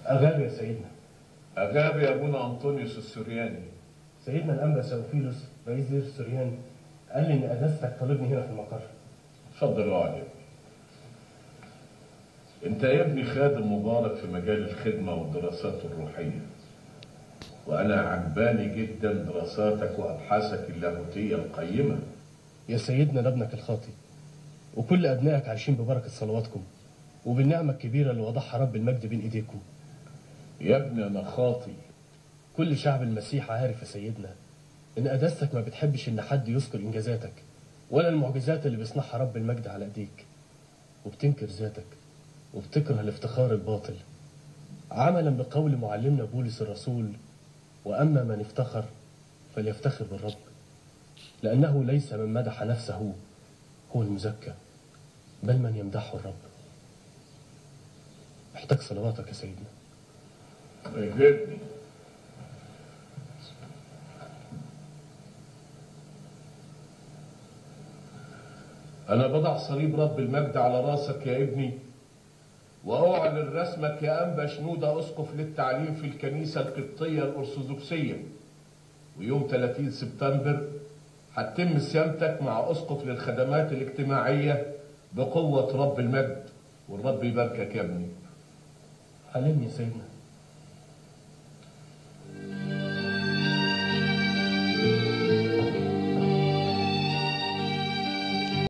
أغاب يا سيدنا. أغاب يا أبونا أنطونيوس السورياني. سيدنا الأنبا سوفيلوس رئيس دير السوريان قال لي إن قداستك طالبني هنا في المقر. اتفضل اقعد يا ابني. أنت يا ابني خادم مبارك في مجال الخدمة والدراسات الروحية، وأنا عجباني جدا دراساتك وأبحاثك اللاهوتية القيمة. يا سيدنا ده ابنك الخاطي، وكل أبنائك عايشين ببركة صلواتكم وبالنعمة الكبيرة اللي وضعها رب المجد بين إيديكم. يا ابني أنا خاطي. كل شعب المسيح عارف يا سيدنا إن قداستك ما بتحبش إن حد يذكر إنجازاتك ولا المعجزات اللي بيصنعها رب المجد على إيديك، وبتنكر ذاتك وبتكره الافتخار الباطل، عملا بقول معلمنا بولس الرسول: وأما من افتخر فليفتخر بالرب، لأنه ليس من مدح نفسه هو المزكى، بل من يمدحه الرب. محتاج صلواتك يا سيدنا. يجبني. أنا بضع صليب رب المجد على راسك يا ابني، وأعلن رسمك يا أنبا شنودة أسقف للتعليم في الكنيسة القبطية الأرثوذكسية، ويوم 30 سبتمبر هتتم صيامتك مع أسقف للخدمات الاجتماعية بقوة رب المجد، والرب يباركك يا ابني. علمني يا سيدنا.